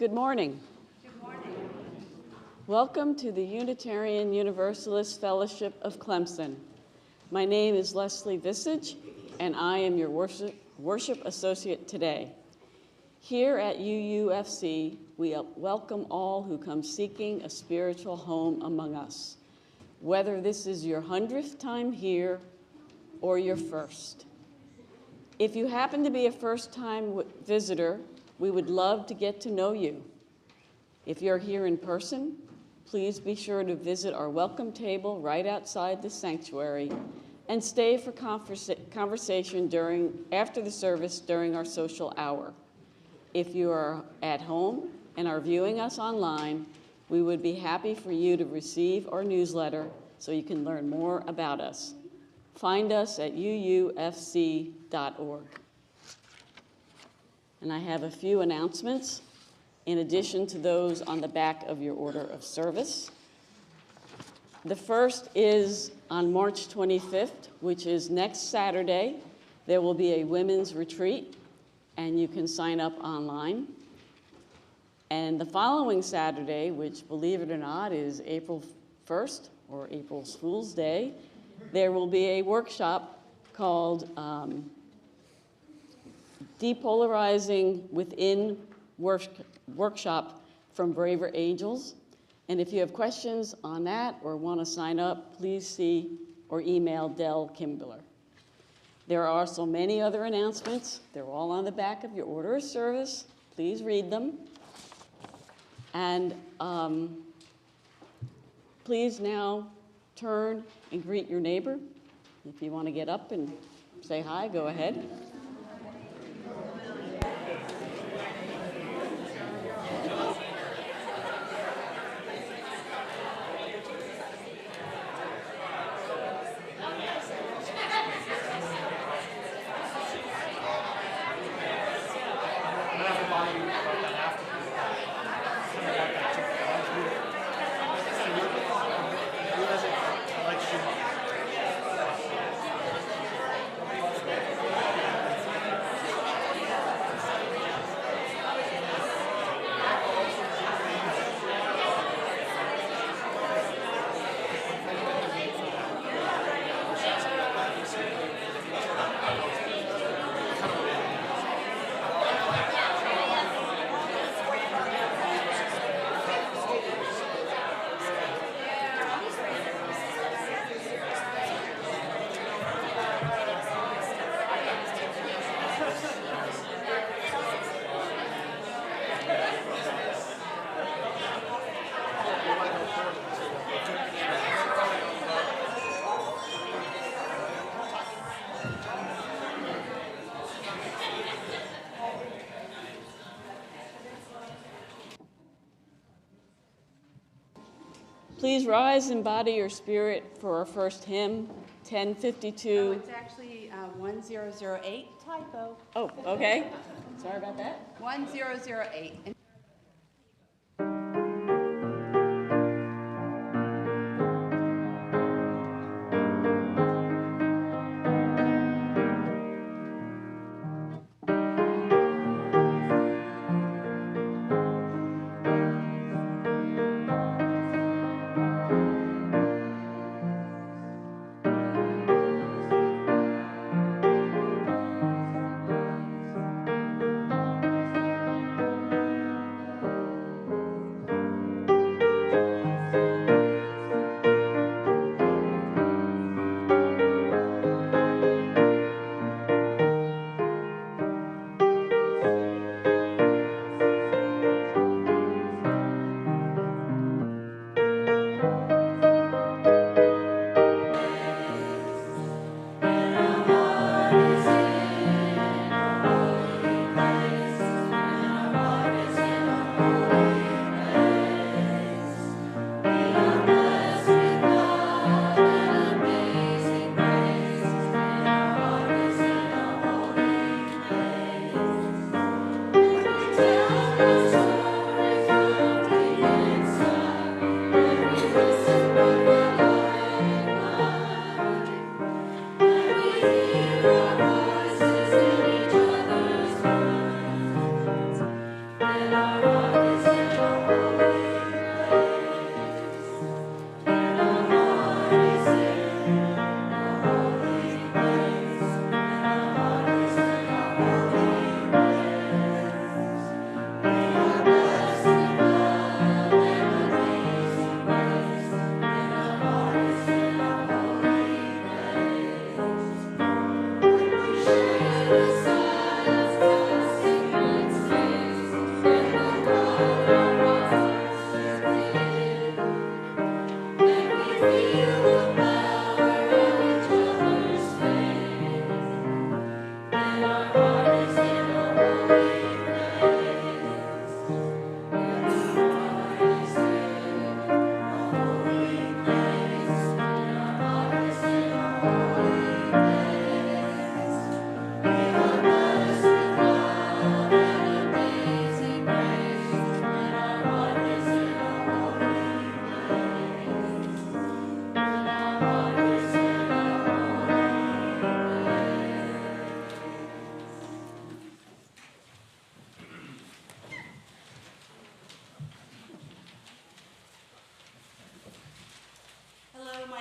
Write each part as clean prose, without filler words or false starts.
Good morning. Good morning. Welcome to the Unitarian Universalist Fellowship of Clemson. My name is Leslie Visage, and I am your worship associate today. Here at UUFC, we welcome all who come seeking a spiritual home among us, whether this is your 100th time here or your first. If you happen to be a first-time visitor, we would love to get to know you. If you're here in person, please be sure to visit our welcome table right outside the sanctuary and stay for conversation after the service during our social hour. If you are at home and are viewing us online, we would be happy for you to receive our newsletter so you can learn more about us. Find us at uufc.org. And I have a few announcements in addition to those on the back of your order of service. The first is on March 25th, which is next Saturday. There will be a women's retreat, and you can sign up online. And the following Saturday, which, believe it or not, is April 1st, or April Fool's Day, there will be a workshop called Depolarizing Within Workshop from Braver Angels. And if you have questions on that or want to sign up, please see or email Del Kimbler. There are also many other announcements. They're all on the back of your order of service. Please read them. And please now turn and greet your neighbor. If you want to get up and say hi, go ahead. Please rise and body your spirit for our first hymn, 1052. Oh, it's actually 1008, typo. Oh, okay. Sorry about that. 1008.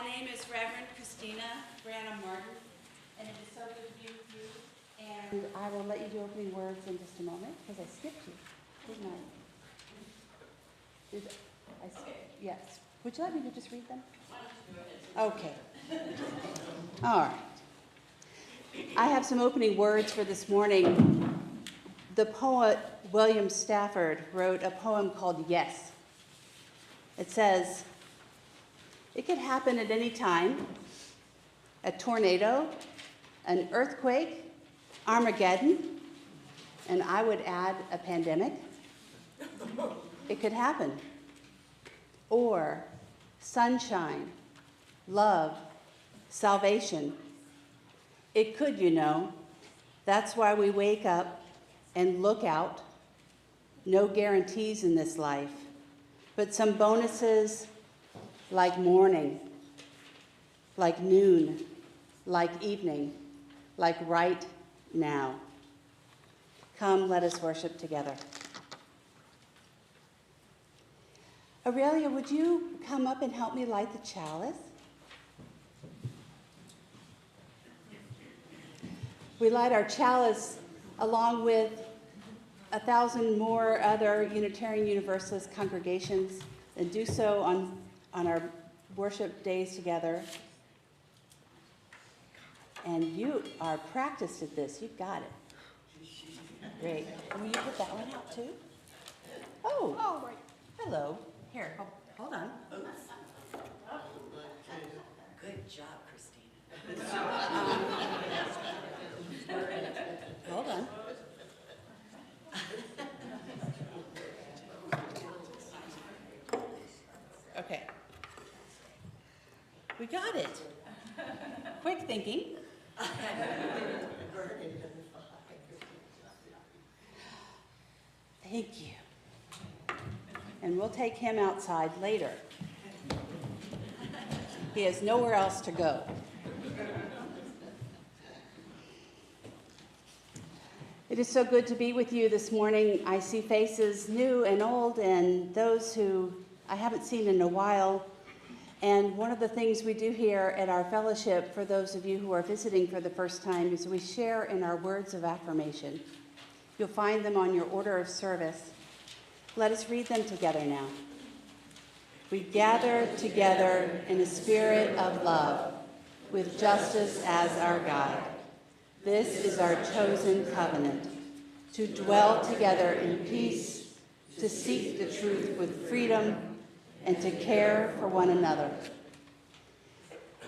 My name is Reverend Christina Branum-Martin, and it is so good to be with you. And I will let you do opening words in just a moment, because I skipped you, didn't I? Yes. Would you like me to just read them? Okay. All right. I have some opening words for this morning. The poet William Stafford wrote a poem called Yes. It says, "It could happen at any time, a tornado, an earthquake, Armageddon, and I would add a pandemic. It could happen. Or sunshine, love, salvation. It could, you know. That's why we wake up and look out. No guarantees in this life, but some bonuses like morning, like noon, like evening, like right now. Come, let us worship together." Aurelia, would you come up and help me light the chalice? We light our chalice along with 1,000 more other Unitarian Universalist congregations, and do so on our worship days together. And you are practiced at this. You've got it. Great. And will you put that one out too? Oh, right. Hello. Here, hold on. Good job, Christina. Hold on. Okay. We got it. Quick thinking. Thank you. And we'll take him outside later. He has nowhere else to go. It is so good to be with you this morning. I see faces new and old, and those who I haven't seen in a while. And one of the things we do here at our fellowship, for those of you who are visiting for the first time, is we share in our words of affirmation. You'll find them on your order of service. Let us read them together now. We gather together in a spirit of love, with justice as our guide. This is our chosen covenant, to dwell together in peace, to seek the truth with freedom, and to care for one another.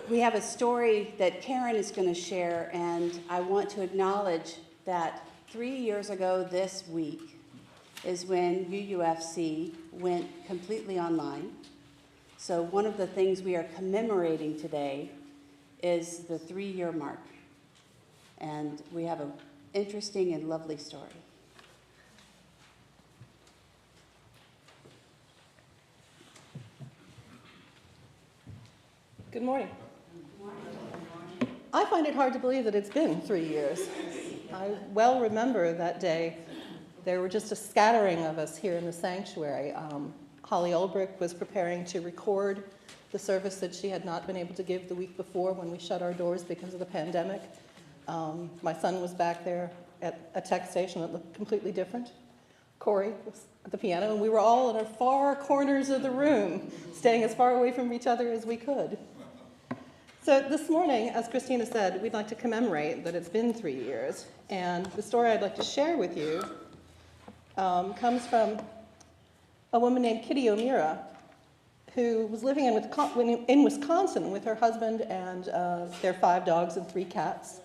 We have a story that Karen is going to share, and I want to acknowledge that 3 years ago this week is when UUFC went completely online. So one of the things we are commemorating today is the 3-year mark. And we have an interesting and lovely story. Good morning. I find it hard to believe that it's been 3 years. I well remember that day. There were just a scattering of us here in the sanctuary. Holly Ulbrich was preparing to record the service that she had not been able to give the week before when we shut our doors because of the pandemic. My son was back there at a tech station that looked completely different. Corey was at the piano, and we were all in our far corners of the room, staying as far away from each other as we could. So this morning, as Christina said, we'd like to commemorate that it's been 3 years. And the story I'd like to share with you comes from a woman named Kitty O'Meara, who was living in Wisconsin with her husband and their 5 dogs and 3 cats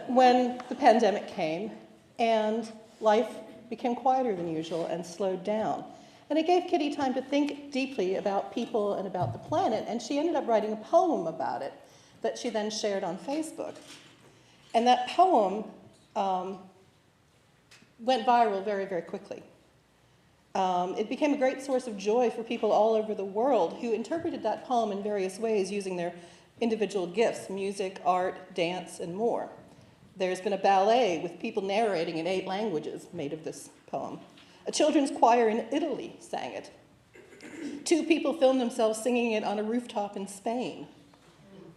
when the pandemic came and life became quieter than usual and slowed down. And it gave Kitty time to think deeply about people and about the planet, and she ended up writing a poem about it that she then shared on Facebook. And that poem went viral very, very quickly. It became a great source of joy for people all over the world who interpreted that poem in various ways using their individual gifts: music, art, dance, and more. There's been a ballet with people narrating in 8 languages made of this poem. A children's choir in Italy sang it. 2 people filmed themselves singing it on a rooftop in Spain.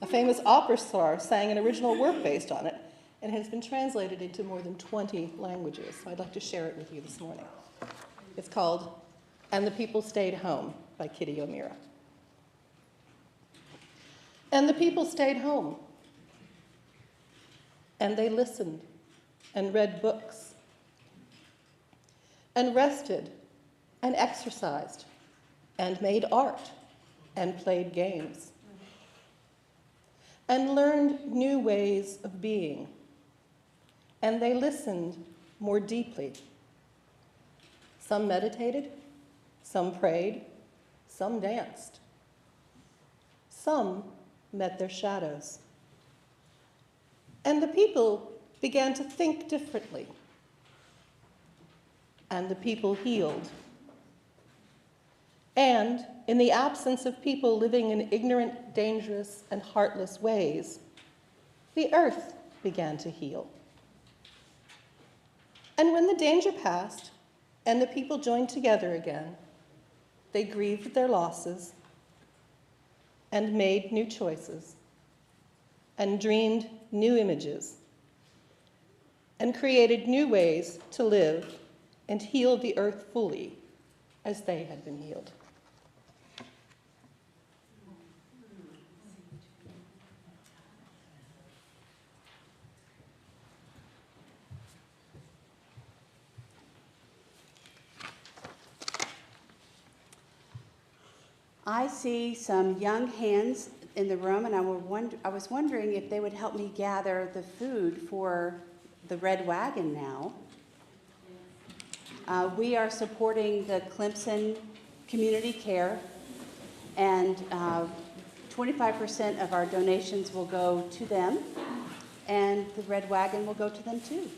A famous opera star sang an original work based on it, and it has been translated into more than 20 languages. So I'd like to share it with you this morning. It's called "And the People Stayed Home" by Kitty O'Meara. And the people stayed home, and they listened and read books, and rested and exercised, and made art and played games, and learned new ways of being, and they listened more deeply. Some meditated, some prayed, some danced. Some met their shadows. And the people began to think differently. And the people healed. And in the absence of people living in ignorant, dangerous, and heartless ways, the earth began to heal. And when the danger passed and the people joined together again, they grieved their losses and made new choices and dreamed new images and created new ways to live and heal the earth fully as they had been healed. I see some young hands in the room, and I was wondering if they would help me gather the food for the Red Wagon now. We are supporting the Clemson Community Care, and 25% of our donations will go to them, and the Red Wagon will go to them too.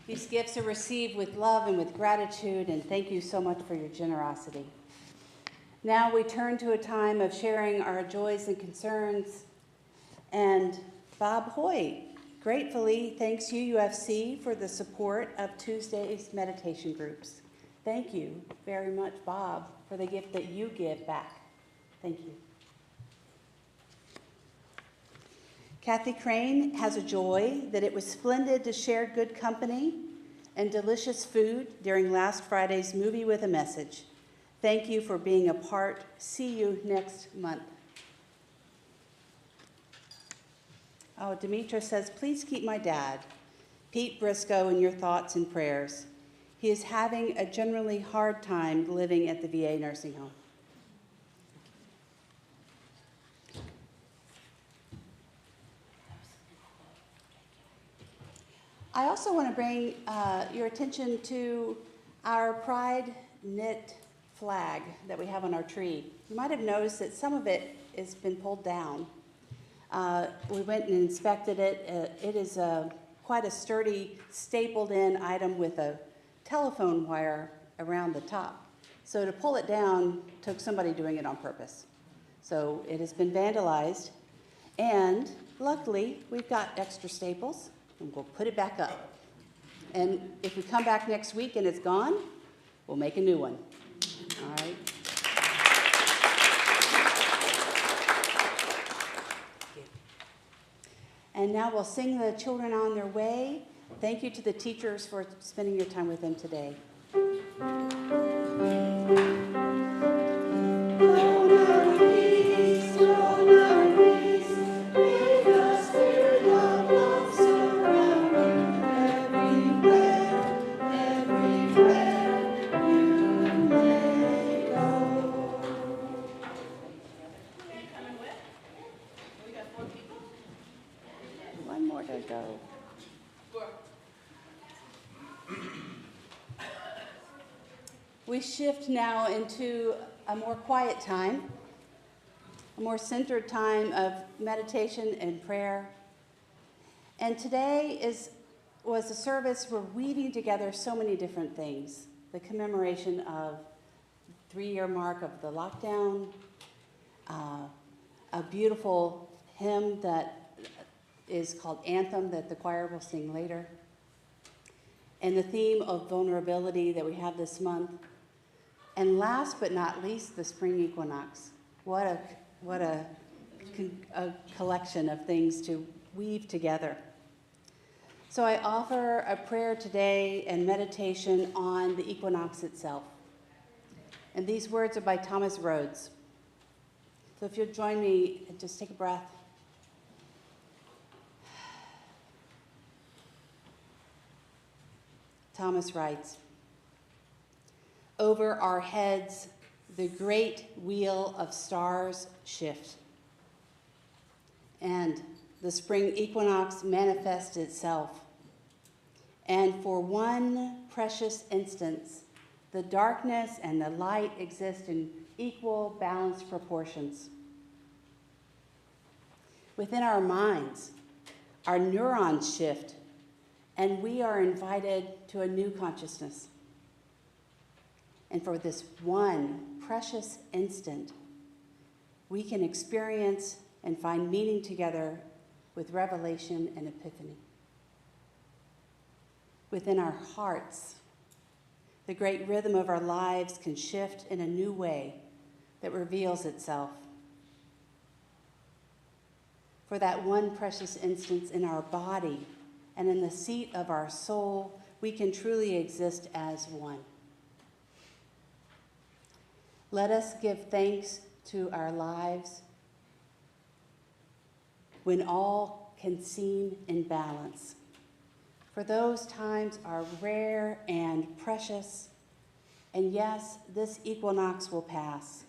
These gifts are received with love and with gratitude, and thank you so much for your generosity. Now we turn to a time of sharing our joys and concerns, and Bob Hoyt gratefully thanks UUFC for the support of Tuesday's meditation groups. Thank you very much, Bob, for the gift that you give back. Thank you. Kathy Crane has a joy that it was splendid to share good company and delicious food during last Friday's Movie with a Message. Thank you for being a part. See you next month. Oh, Demetra says, please keep my dad, Pete Briscoe, in your thoughts and prayers. He is having a generally hard time living at the VA nursing home. I also want to bring your attention to our Pride Knit flag that we have on our tree. You might have noticed that some of it has been pulled down. We went and inspected it. It is quite a sturdy, stapled-in item with a telephone wire around the top. So to pull it down took somebody doing it on purpose. So it has been vandalized, and luckily we've got extra staples, and we'll put it back up. And if we come back next week and it's gone, we'll make a new one. All right. And now we'll sing the children on their way. Thank you to the teachers for spending your time with them today. One more to go. We shift now into a more quiet time, a more centered time of meditation and prayer. And today was a service where weaving together so many different things. The commemoration of the 3-year mark of the lockdown, a beautiful hymn that is called Anthem that the choir will sing later, and the theme of vulnerability that we have this month. And last but not least, the spring equinox. What a collection of things to weave together. So I offer a prayer today and meditation on the equinox itself. And these words are by Thomas Rhodes. So if you'll join me and just take a breath. Thomas writes, "Over our heads, the great wheel of stars shift, and the spring equinox manifests itself. And for one precious instance, the darkness and the light exist in equal, balanced proportions. Within our minds, our neurons shift, and we are invited to a new consciousness. And for this one precious instant, we can experience and find meaning together with revelation and epiphany. Within our hearts, the great rhythm of our lives can shift in a new way that reveals itself. For that one precious instance in our body and in the seat of our soul, we can truly exist as one. Let us give thanks to our lives when all can seem in balance. For those times are rare and precious, and yes, this equinox will pass.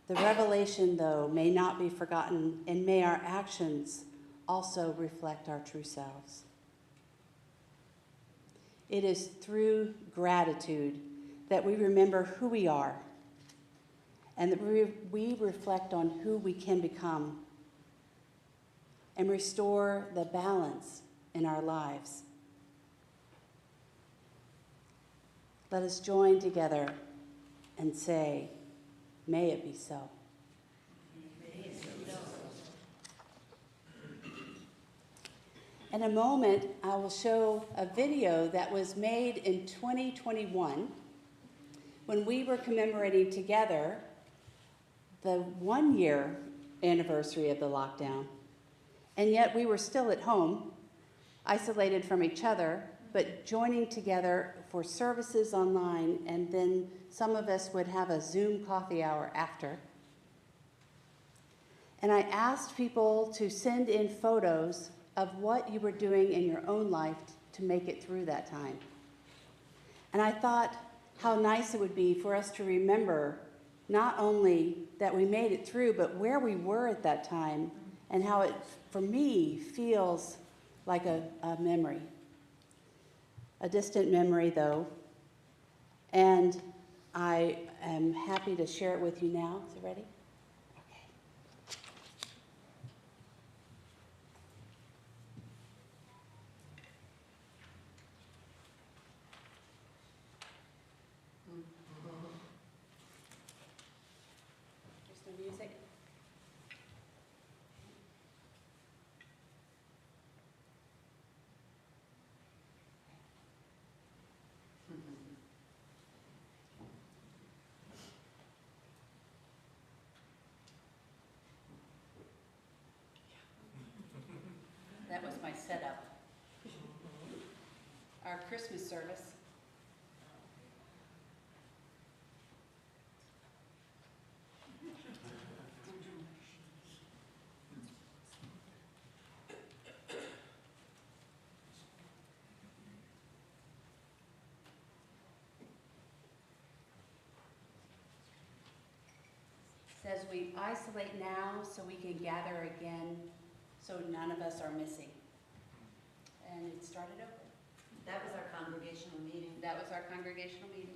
The revelation, though, may not be forgotten, and may our actions also reflect our true selves. It is through gratitude that we remember who we are, and that we reflect on who we can become, and restore the balance in our lives. Let us join together and say, may it be so. In a moment, I will show a video that was made in 2021 when we were commemorating together the 1-year anniversary of the lockdown. And yet we were still at home, isolated from each other, but joining together for services online, and then some of us would have a Zoom coffee hour after. And I asked people to send in photos of what you were doing in your own life to make it through that time. And I thought how nice it would be for us to remember not only that we made it through, but where we were at that time, and how it, for me, feels like a memory. A distant memory, though. And I am happy to share it with you now. Is it ready? Okay. There's no music. That was my setup. Our Christmas service. Says we isolate now so we can gather again, so none of us are missing. And it started over. That was our congregational meeting. That was our congregational meeting.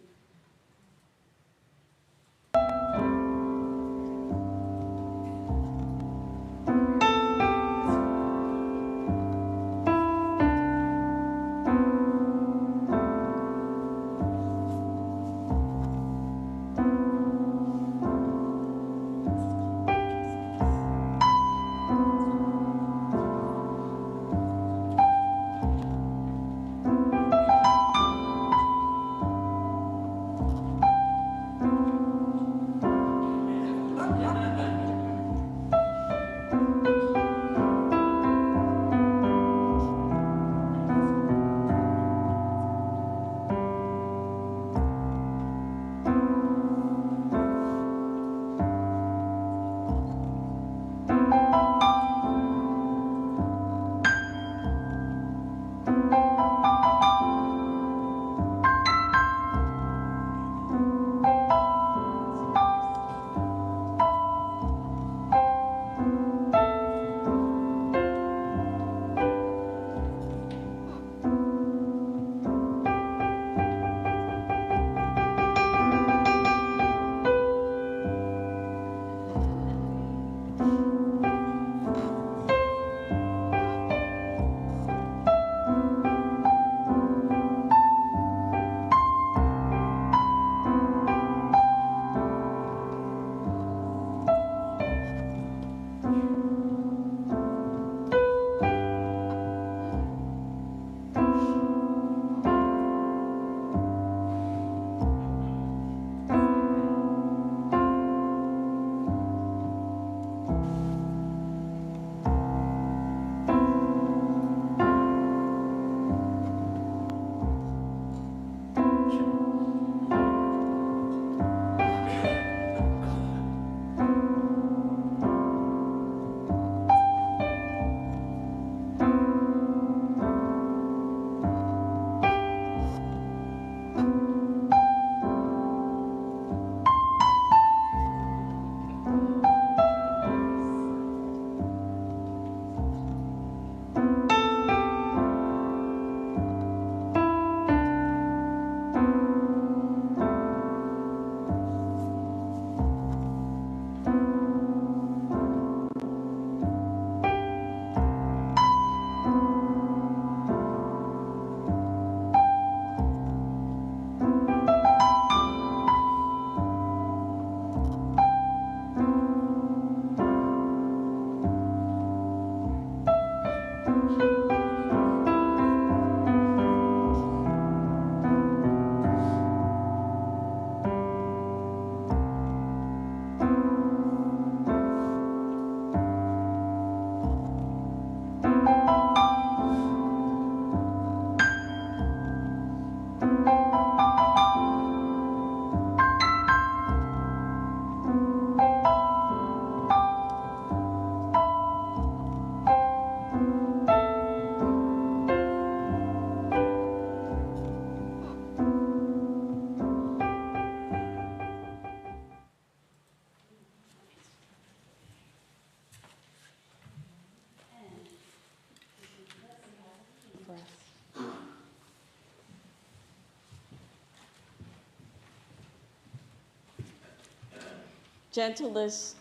Gentleness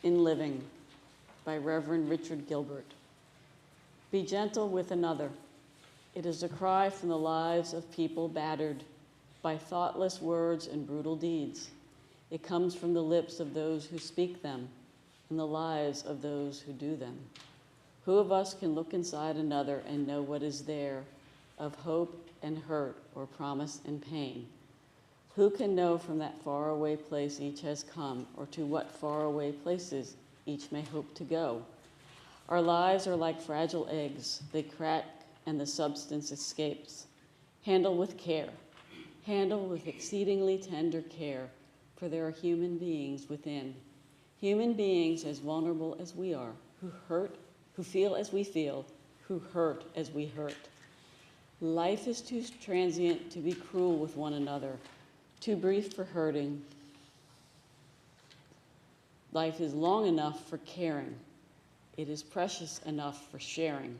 in Living by Reverend Richard Gilbert. Be gentle with another. It is a cry from the lives of people battered by thoughtless words and brutal deeds. It comes from the lips of those who speak them and the lives of those who do them. Who of us can look inside another and know what is there of hope and hurt or promise and pain? Who can know from that faraway place each has come, or to what faraway places each may hope to go? Our lives are like fragile eggs. They crack and the substance escapes. Handle with care. Handle with exceedingly tender care, for there are human beings within. Human beings as vulnerable as we are, who hurt, who feel as we feel, who hurt as we hurt. Life is too transient to be cruel with one another, too brief for hurting. Life is long enough for caring. It is precious enough for sharing.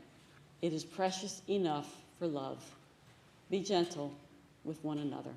It is precious enough for love. Be gentle with one another.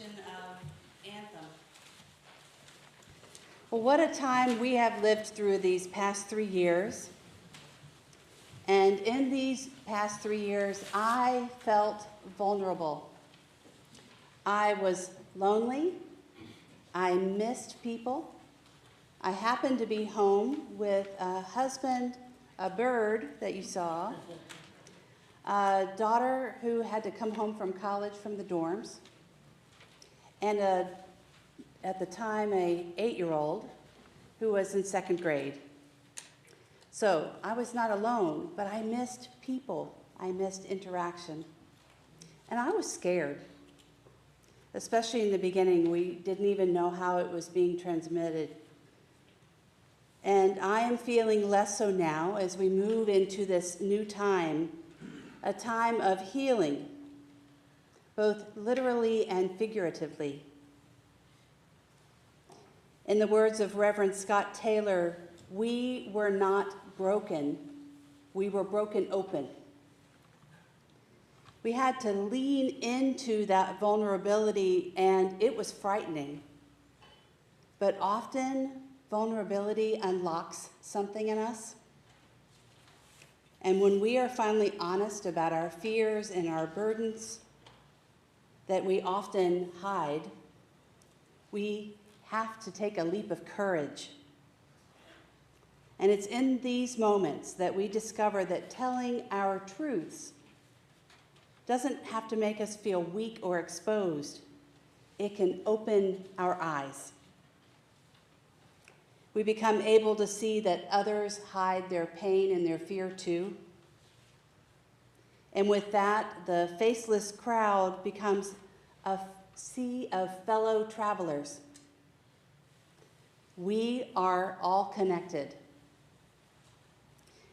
rendition of Anthem. Well, what a time we have lived through these past 3 years. And in these past 3 years, I felt vulnerable. I was lonely. I missed people. I happened to be home with a husband, a bird that you saw, a daughter who had to come home from college from the dorms, and at the time, a 8-year-old who was in 2nd grade. So I was not alone, but I missed people. I missed interaction. And I was scared. Especially in the beginning, we didn't even know how it was being transmitted. And I am feeling less so now as we move into this new time, a time of healing, both literally and figuratively. In the words of Reverend Scott Taylor, we were not broken, we were broken open. We had to lean into that vulnerability, and it was frightening. But often, vulnerability unlocks something in us. And when we are finally honest about our fears and our burdens that we often hide, we have to take a leap of courage. And it's in these moments that we discover that telling our truths doesn't have to make us feel weak or exposed. It can open our eyes. We become able to see that others hide their pain and their fear too. And with that, the faceless crowd becomes a sea of fellow travelers. We are all connected.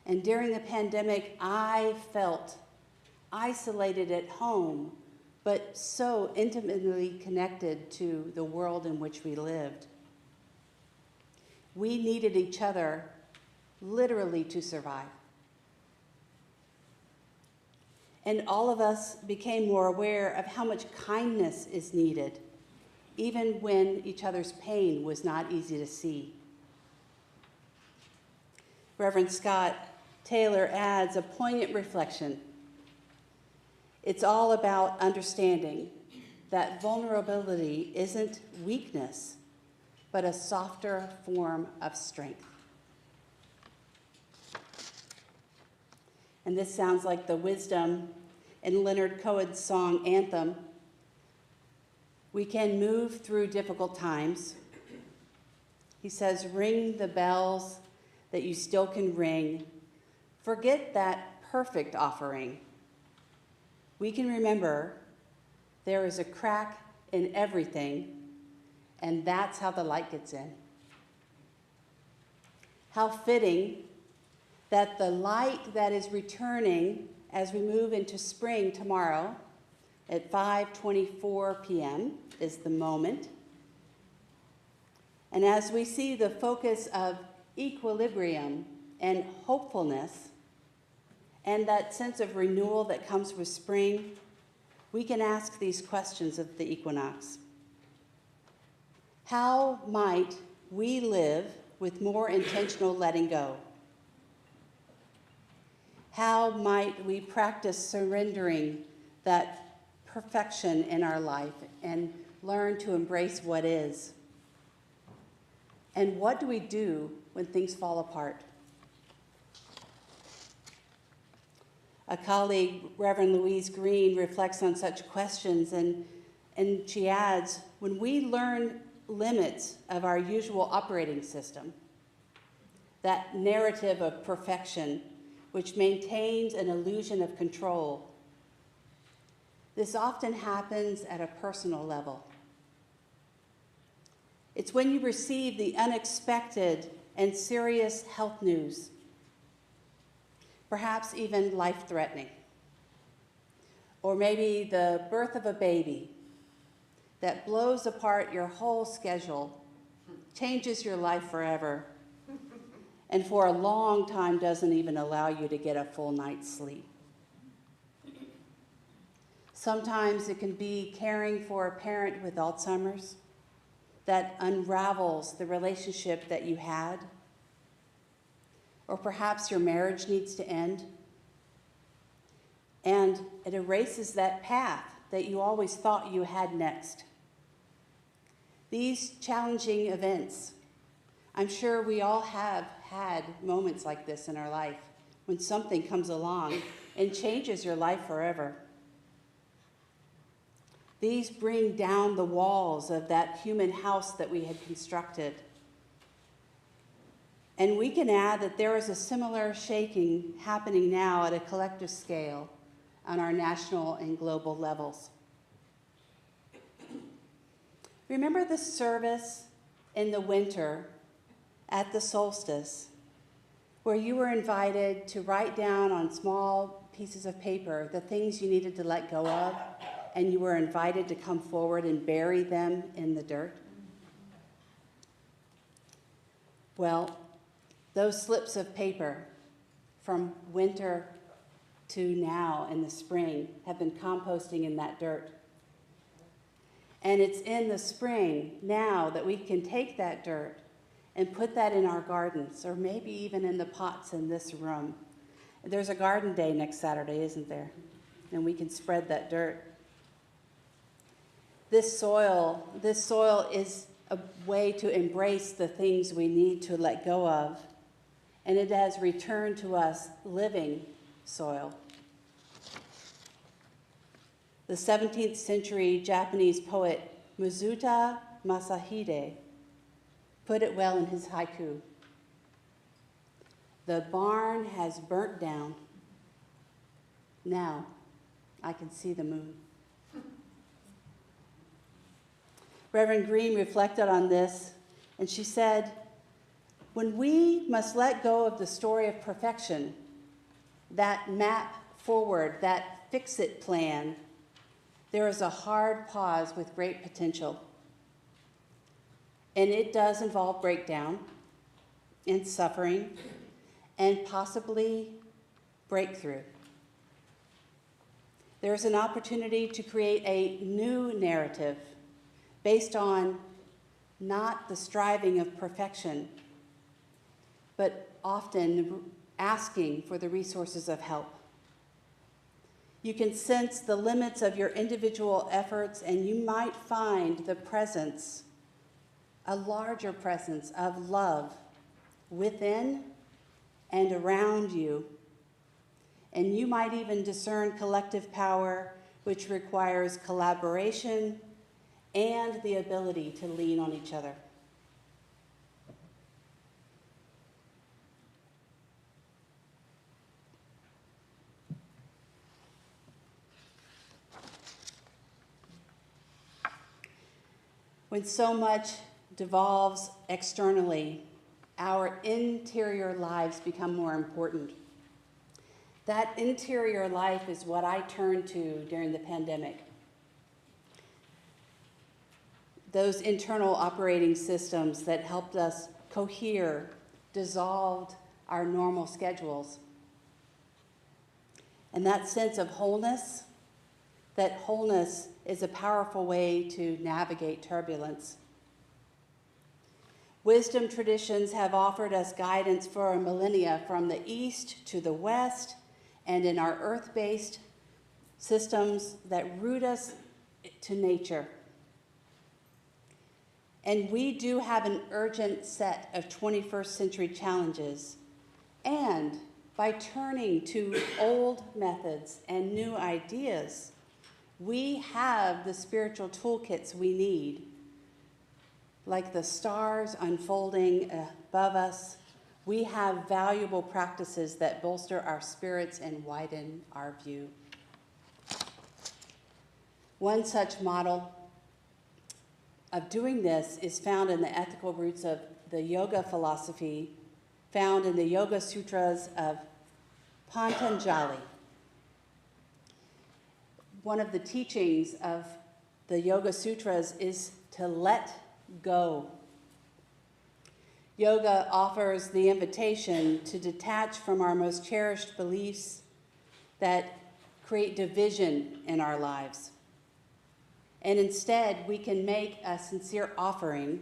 And during the pandemic, I felt isolated at home, but so intimately connected to the world in which we lived. We needed each other literally to survive. And all of us became more aware of how much kindness is needed, even when each other's pain was not easy to see. Reverend Scott Taylor adds a poignant reflection. It's all about understanding that vulnerability isn't weakness, but a softer form of strength. And this sounds like the wisdom in Leonard Cohen's song, Anthem. We can move through difficult times. He says, ring the bells that you still can ring. Forget that perfect offering. We can remember there is a crack in everything, and that's how the light gets in. How fitting that the light that is returning as we move into spring tomorrow at 5:24 p.m. is the moment. And as we see the focus of equilibrium and hopefulness and that sense of renewal that comes with spring, we can ask these questions of the equinox. How might we live with more intentional letting go? How might we practice surrendering that perfection in our life and learn to embrace what is? And what do we do when things fall apart? A colleague, Reverend Louise Green, reflects on such questions, and she adds, when we learn limits of our usual operating system, that narrative of perfection, which maintains an illusion of control, this often happens at a personal level. It's when you receive the unexpected and serious health news, perhaps even life-threatening, or maybe the birth of a baby that blows apart your whole schedule, changes your life forever, and for a long time doesn't even allow you to get a full night's sleep. Sometimes it can be caring for a parent with Alzheimer's that unravels the relationship that you had. Or perhaps your marriage needs to end. And it erases that path that you always thought you had next. These challenging events, I'm sure we all have had moments like this in our life when something comes along and changes your life forever. These bring down the walls of that human house that we had constructed. And we can add that there is a similar shaking happening now at a collective scale on our national and global levels. Remember the service in the winter at the solstice, where you were invited to write down on small pieces of paper the things you needed to let go of, and you were invited to come forward and bury them in the dirt? Well, those slips of paper from winter to now in the spring have been composting in that dirt. And it's in the spring now that we can take that dirt and put that in our gardens, or maybe even in the pots in this room. There's a garden day next Saturday, isn't there? And we can spread that dirt. This soil is a way to embrace the things we need to let go of, and it has returned to us living soil. The 17th century Japanese poet Mizuta Masahide put it well in his haiku. The barn has burnt down. Now I can see the moon. Reverend Green reflected on this, and she said, when we must let go of the story of perfection, that map forward, that fix-it plan, there is a hard pause with great potential. And it does involve breakdown and suffering and possibly breakthrough. There's an opportunity to create a new narrative based on not the striving of perfection, but often asking for the resources of help. You can sense the limits of your individual efforts, and you might find the presence, a larger presence of love within and around you. And you might even discern collective power, which requires collaboration and the ability to lean on each other. When so much devolves externally, our interior lives become more important. That interior life is what I turned to during the pandemic. Those internal operating systems that helped us cohere, dissolved our normal schedules. And that sense of wholeness, that wholeness is a powerful way to navigate turbulence. Wisdom traditions have offered us guidance for a millennia from the east to the west, and in our earth-based systems that root us to nature. And we do have an urgent set of 21st century challenges. And by turning to old methods and new ideas, we have the spiritual toolkits we need, like the stars unfolding above us. We have valuable practices that bolster our spirits and widen our view. One such model of doing this is found in the ethical roots of the yoga philosophy found in the Yoga Sutras of Patanjali. One of the teachings of the Yoga Sutras is to let go. Yoga offers the invitation to detach from our most cherished beliefs that create division in our lives. And instead, we can make a sincere offering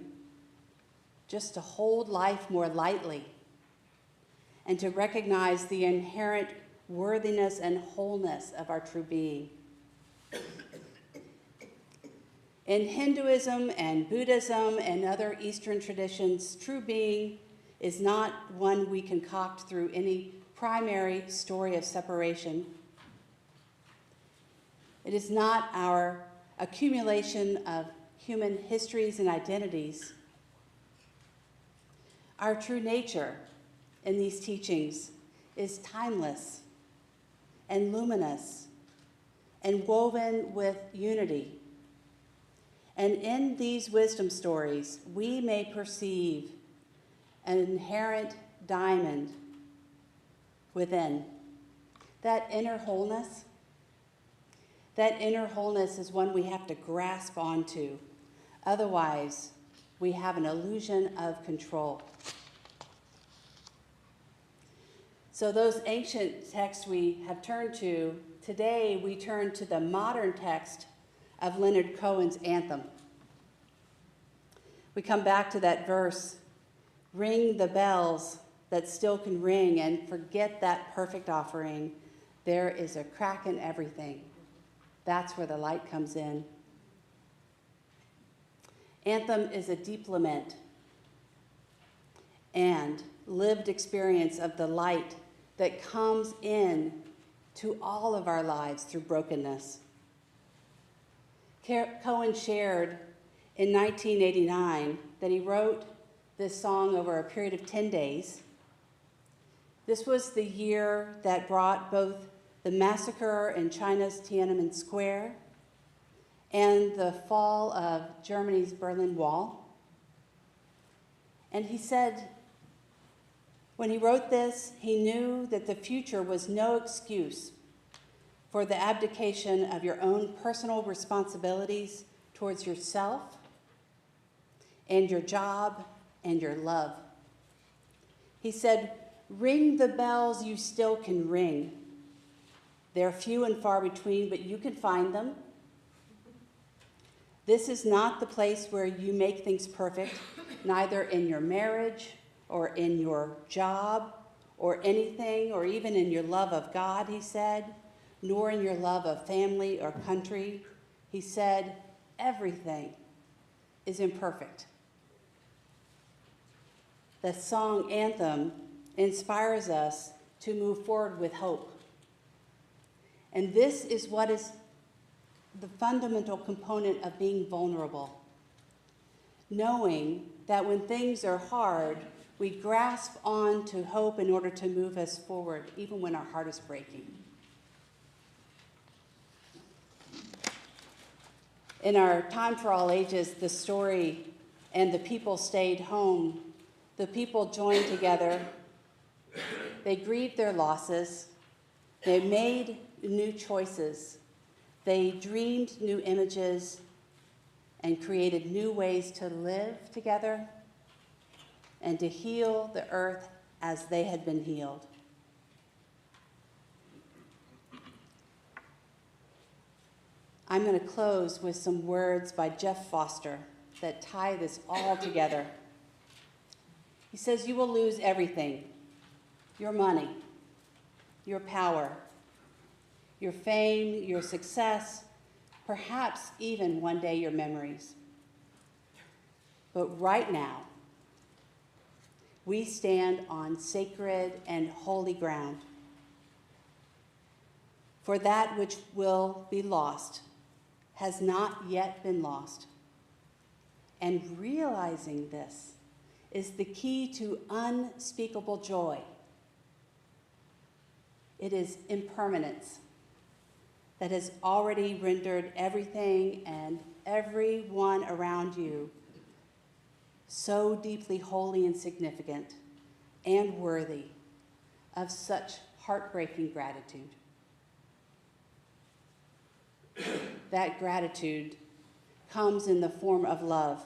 just to hold life more lightly and to recognize the inherent worthiness and wholeness of our true being. In Hinduism and Buddhism and other Eastern traditions, true being is not one we concoct through any primary story of separation. It is not our accumulation of human histories and identities. Our true nature in these teachings is timeless and luminous and woven with unity. And in these wisdom stories, we may perceive an inherent diamond within. That inner wholeness is one we have to grasp onto. Otherwise, we have an illusion of control. So those ancient texts we have turned to, today we turn to the modern text of Leonard Cohen's anthem. We come back to that verse, ring the bells that still can ring and forget that perfect offering. There is a crack in everything. That's where the light comes in. Anthem is a deep lament and lived experience of the light that comes in to all of our lives through brokenness. Cohen shared in 1989 that he wrote this song over a period of 10 days. This was the year that brought both the massacre in China's Tiananmen Square and the fall of Germany's Berlin Wall. And he said, when he wrote this, he knew that the future was no excuse for the abdication of your own personal responsibilities towards yourself and your job and your love. He said, ring the bells you still can ring. They're few and far between, but you can find them. This is not the place where you make things perfect, neither in your marriage or in your job or anything, or even in your love of God, he said, nor in your love of family or country. He said, everything is imperfect. The song Anthem inspires us to move forward with hope. And this is what is the fundamental component of being vulnerable. Knowing that when things are hard, we grasp on to hope in order to move us forward, even when our heart is breaking. In our Time for All Ages, the story and the people stayed home. The people joined together. They grieved their losses. They made new choices. They dreamed new images and created new ways to live together and to heal the earth as they had been healed. I'm going to close with some words by Jeff Foster that tie this all together. He says, you will lose everything: your money, your power, your fame, your success, perhaps even one day your memories. But right now, we stand on sacred and holy ground. For that which will be lost has not yet been lost. And realizing this is the key to unspeakable joy. It is impermanence that has already rendered everything and everyone around you so deeply holy and significant and worthy of such heartbreaking gratitude. That gratitude comes in the form of love,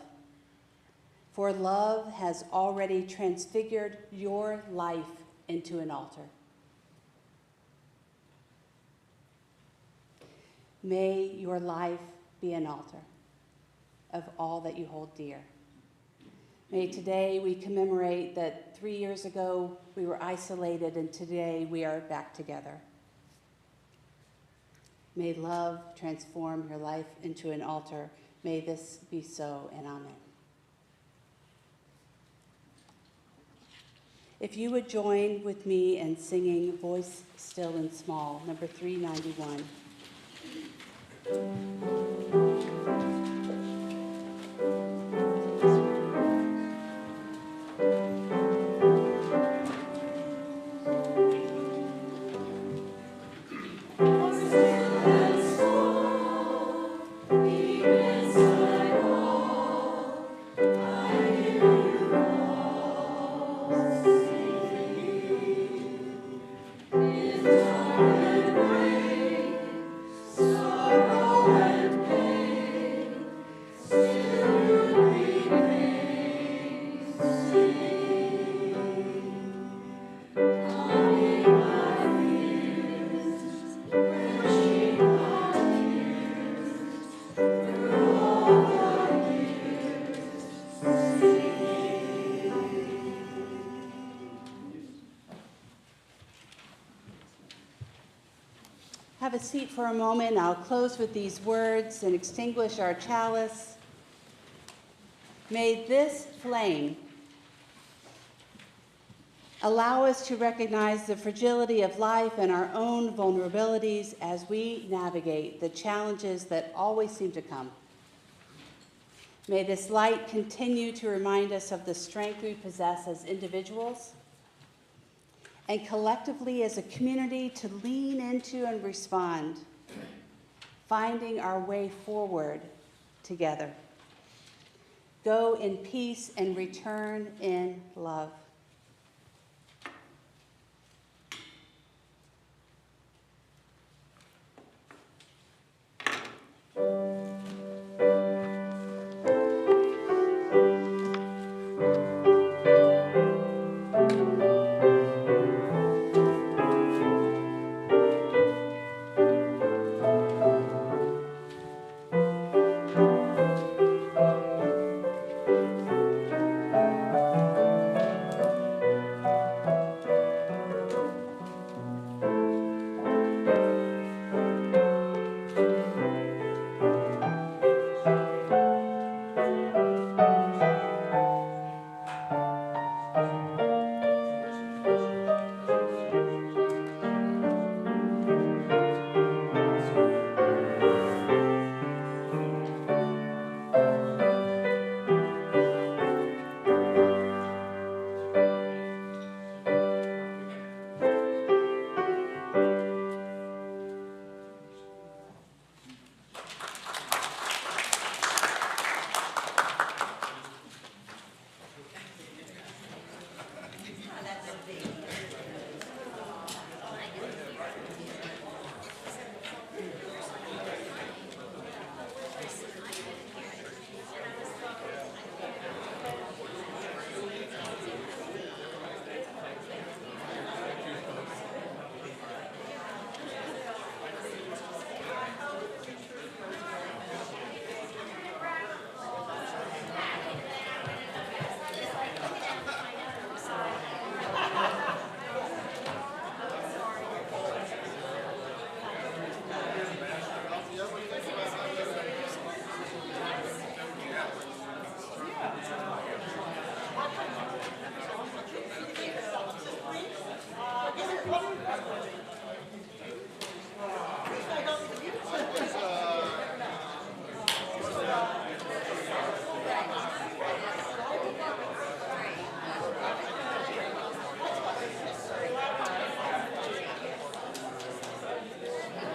for love has already transfigured your life into an altar. May your life be an altar of all that you hold dear. May today we commemorate that 3 years ago we were isolated and today we are back together. May love transform your life into an altar. May this be so, and amen. If you would join with me in singing Voice Still and Small, number 391. Have a seat for a moment. I'll close with these words and extinguish our chalice. May this flame allow us to recognize the fragility of life and our own vulnerabilities as we navigate the challenges that always seem to come. May this light continue to remind us of the strength we possess as individuals and collectively as a community to lean into and respond, finding our way forward together. Go in peace and return in love.